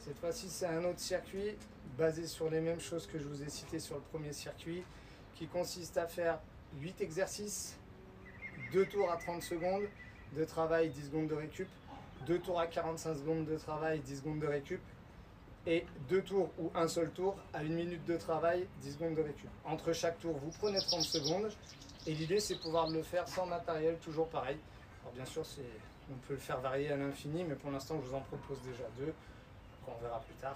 Cette fois-ci, c'est un autre circuit basé sur les mêmes choses que je vous ai citées sur le premier circuit, qui consiste à faire 8 exercices, 2 tours à 30 secondes de travail, 10 secondes de récup, 2 tours à 45 secondes de travail, 10 secondes de récup, et 2 tours ou un seul tour à 1 minute de travail, 10 secondes de récup. Entre chaque tour, vous prenez 30 secondes, et l'idée, c'est de pouvoir le faire sans matériel, toujours pareil. Alors bien sûr, on peut le faire varier à l'infini, mais pour l'instant, je vous en propose déjà 2. On verra plus tard.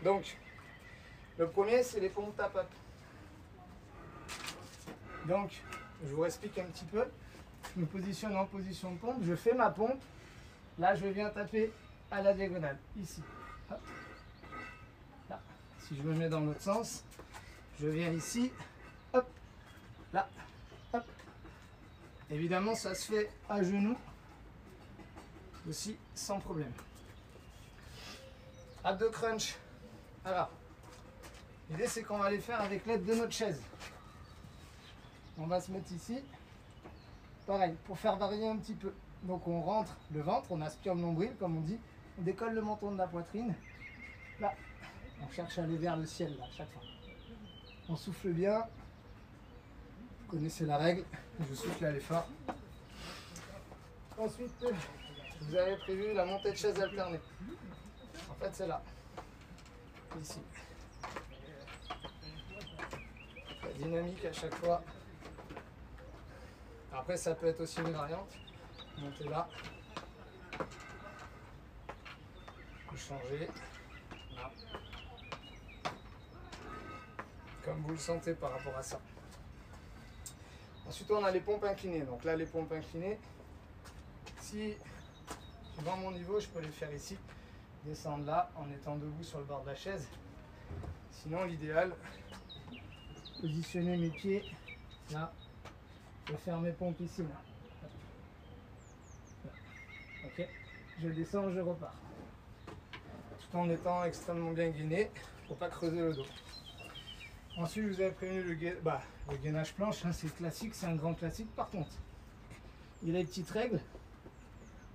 Donc, le premier, c'est les pompes tap-up. Donc, je vous explique un petit peu. Je me positionne en position de pompe, je fais ma pompe. Là, je viens taper à la diagonale, ici. Hop. Là. Si je me mets dans l'autre sens, je viens ici, hop, là, hop. Évidemment, ça se fait à genoux, aussi sans problème. Abdos crunch. Alors, l'idée c'est qu'on va les faire avec l'aide de notre chaise. On va se mettre ici. Pareil, pour faire varier un petit peu. Donc on rentre le ventre, on aspire le nombril comme on dit. On décolle le menton de la poitrine. Là, on cherche à aller vers le ciel là, à chaque fois. On souffle bien. Vous connaissez la règle. Je souffle à l'effort. Ensuite, vous avez prévu la montée de chaise alternée. En fait, c'est là, ici. La dynamique à chaque fois. Après, ça peut être aussi une variante. Montez là. Vous changez. Là. Comme vous le sentez par rapport à ça. Ensuite, on a les pompes inclinées. Donc là, les pompes inclinées, si suivant mon niveau, je peux les faire ici. Descendre là en étant debout sur le bord de la chaise. Sinon, l'idéal, positionner mes pieds là et faire mes pompes ici. Là. Ok, je descends, je repars. Tout en étant extrêmement bien gainé, faut pas creuser le dos. Ensuite, je vous avez prévenu le gainage planche, hein, c'est classique, c'est un grand classique. Par contre, il y a les petites règles.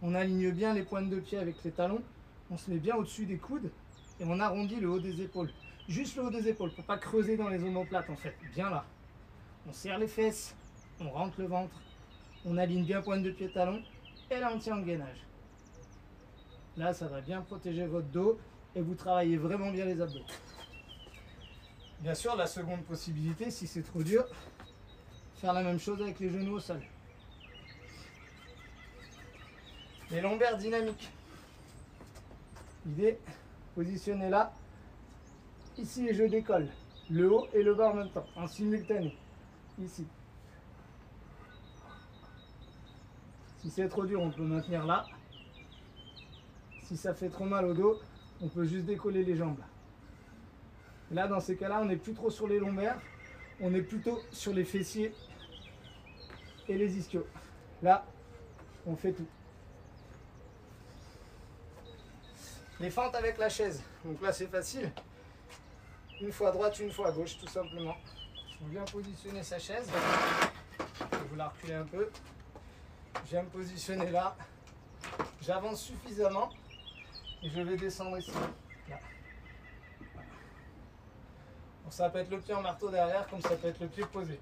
On aligne bien les pointes de pied avec les talons. On se met bien au-dessus des coudes et on arrondit le haut des épaules. Juste le haut des épaules, pour pas creuser dans les omoplates en fait. Bien là. On serre les fesses, on rentre le ventre, on aligne bien pointe de pied talon et là on tient le gainage. Là, ça va bien protéger votre dos et vous travaillez vraiment bien les abdos. Bien sûr, la seconde possibilité, si c'est trop dur, faire la même chose avec les genoux au sol. Les lombaires dynamiques. L'idée, positionner là. Ici, je décolle le haut et le bas en même temps, en simultané. Ici. Si c'est trop dur, on peut maintenir là. Si ça fait trop mal au dos, on peut juste décoller les jambes. Là, dans ces cas-là, on n'est plus trop sur les lombaires, on est plutôt sur les fessiers et les ischios. Là, on fait tout. Les fentes avec la chaise. Donc là, c'est facile. Une fois à droite, une fois à gauche, tout simplement. On vient positionner sa chaise. Je vais vous la reculer un peu. Je viens me positionner là. J'avance suffisamment. Et je vais descendre ici. Là. Donc ça peut être le pied en marteau derrière, comme ça peut être le pied posé.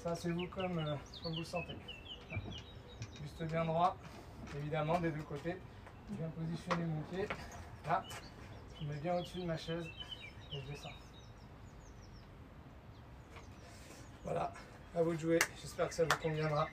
Ça, c'est vous comme vous le sentez. Là. Juste bien droit, évidemment, des deux côtés. Je viens positionner mon pied. Là, je mets bien au-dessus de ma chaise et je descends. Voilà, à vous de jouer. J'espère que ça vous conviendra.